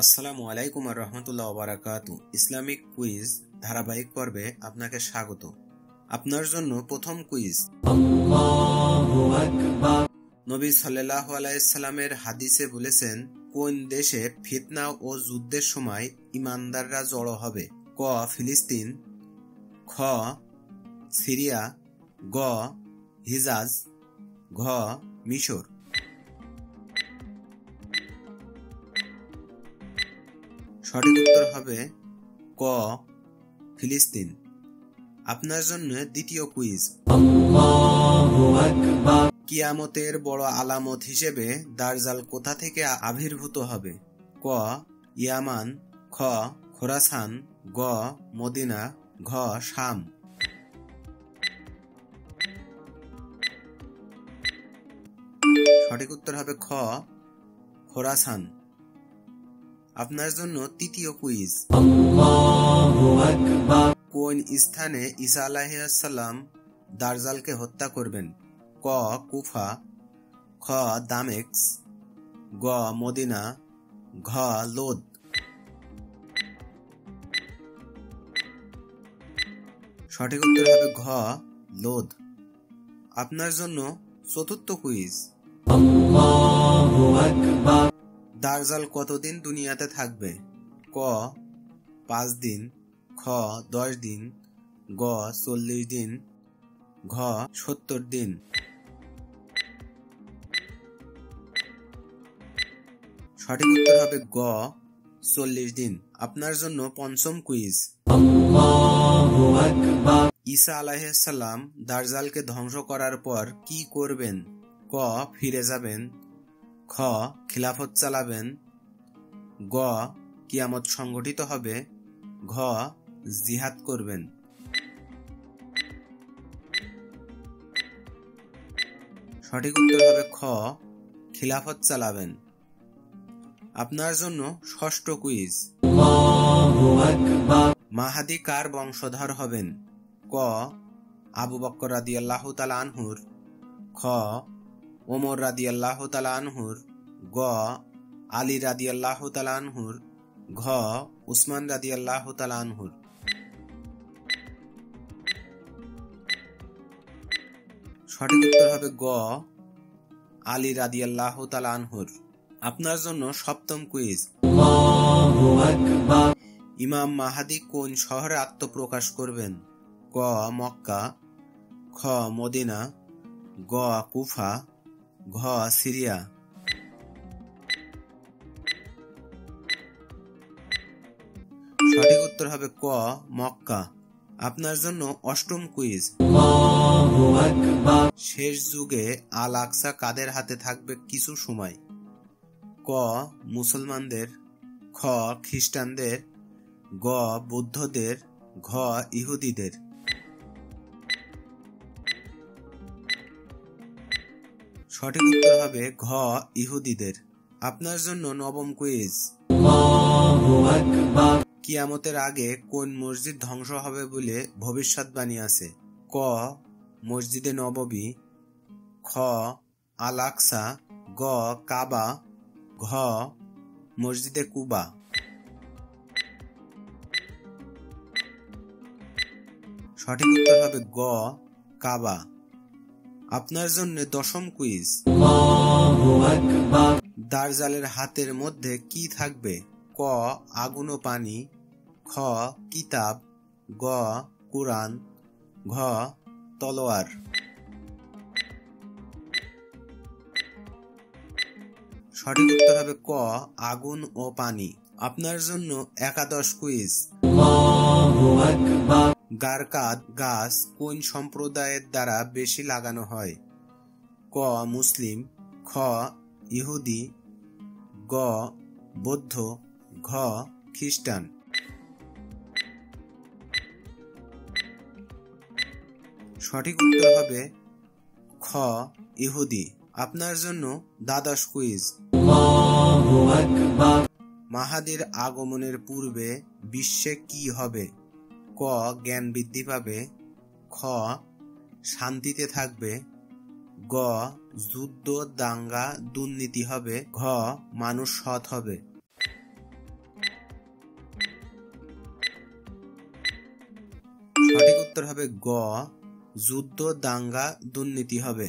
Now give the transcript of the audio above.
আসসালামু আলাইকুম আর রহমতুল্লাহ ওবারাকাতু। Islamic quiz ধারাবাহিক পর্বে আপনাকে স্বাগত। আপনার জন্য প্রথম কুইজ। নবী সাল্লাল্লাহু আলাইহি সাল্লামের হাদিসে বলেছেন, কোন দেশে ফিতনা ও যুদ্ধের সময় ইমানদাররা জড়ো হবে? ক ফিলিস্তিন, খ সিরিয়া, গ হিজাজ, ঘ মিশর। সঠিক উত্তর হবে ক ফিলিস্তিন। আপনার জন্য দ্বিতীয় কুইজ। কিয়ামতের বড় আলামত হিসেবে দাজ্জাল কোথা থেকে আবির্ভূত হবে? ক ইয়ামান, খ খোরাসান, গ মদিনা, ঘ শাম। সঠিক উত্তর হবে খ খোরাসান। আপনার জন্য তৃতীয় কুইজ। কোন স্থানে ঈসা আলাইহিস সালাম দাজ্জালকে হত্যা করবেন? ক কুফা, খ দামেস্ক, গ মদিনা, ঘ লোদ। সঠিক উত্তর হবে ঘ লোদ। আপনার জন্য চতুর্থ কুইজ। দাজ্জাল কতদিন দুনিয়াতে থাকবে? ক 5 দিন, খ 10 দিন, গ 40 দিন, ঘ 70 দিন। সঠিক উত্তর হবে গ 40 দিন। আপনার জন্য পঞ্চম কুইজ। ঈসা আলাইহিস সালাম দাজ্জালকে ধ্বংস করার পর কি করবেন? ক ফিরে যাবেন, খ খিলাফত চালাবেন, গ কিয়ামত সংঘটিত হবে, ঘ জিহাদ করবেন। সঠিক উত্তর হবে খ খিলাফত চালাবেন। আপনার জন্য ষষ্ঠ কুইজ। মাহাদী কার বংশধর হবেন? ক আবু বকর রাদিয়াল্লাহু তাআলা আনহুর, খ ওমর রাদিয়াল্লাহু তাআলা আনহুর, গ আলী রাদিয়াল্লাহু তাআলা আনহুর, ঘ উসমান রাদিয়াল্লাহু তাআলা আনহুর। সঠিক উত্তর হবে গ আলী রাদিয়াল্লাহু তাআলা আনহুর। আপনার জন্য সপ্তম কুইজ। ইমাম মাহাদী কোন শহরে আত্মপ্রকাশ করবেন? ক মক্কা, খ মদিনা, গ কুফা, ঘ সিরিয়া। সঠিক উত্তর হবে ক মক্কা। আপনার জন্য অষ্টম কুইজ। শেষ যুগে আল আকসা কাদের হাতে থাকবে কিছু সময়? ক মুসলমানদের, খ খ্রিস্টানদের, গ বৌদ্ধদের, ঘ ইহুদিদের। সঠিক উত্তর হবে ঘ ইহুদিদের। আপনার জন্য নবম কুইজ। কিয়ামতের আগে কোন মসজিদ ধ্বংস হবে বলে ভবিষ্যৎবাণী আছে? ক মসজিদে নববী, খ আল আকসা, গ কাবা, ঘ মসজিদে কুবা। সঠিক উত্তর হবে গ কাবা। আপনার জন্য দশম কুইজ। দাজ্জালের হাতের মধ্যে কি থাকবে? ক আগুন ও পানি, খ কিতাব, গ কুরআন, ঘ তলোয়ার। সঠিক উত্তর হবে ক আগুন ও পানি। আপনার জন্য একাদশ কুইজ। গারকাদ গাছ কোন সম্প্রদায়ের দ্বারা বেশি লাগানো হয়? ক মুসলিম, খ ইহুদি, গ বৌদ্ধ, ঘ খ্রিস্টান। সঠিক উত্তর হবে খ ইহুদি। আপনার জন্য দ্বাদশ কুইজ। মাহাদীর আগমনের পূর্বে বিশ্বে কি হবে? ক জ্ঞান বৃদ্ধি পাবে, খ শান্তিতে থাকবে, গ যুদ্ধ দাঙ্গা দুর্নীতি হবে, ঘ মানুষ সৎ হবে। উত্তর হবে গ, যুদ্ধ, দাঙ্গা, দুর্নীতি হবে।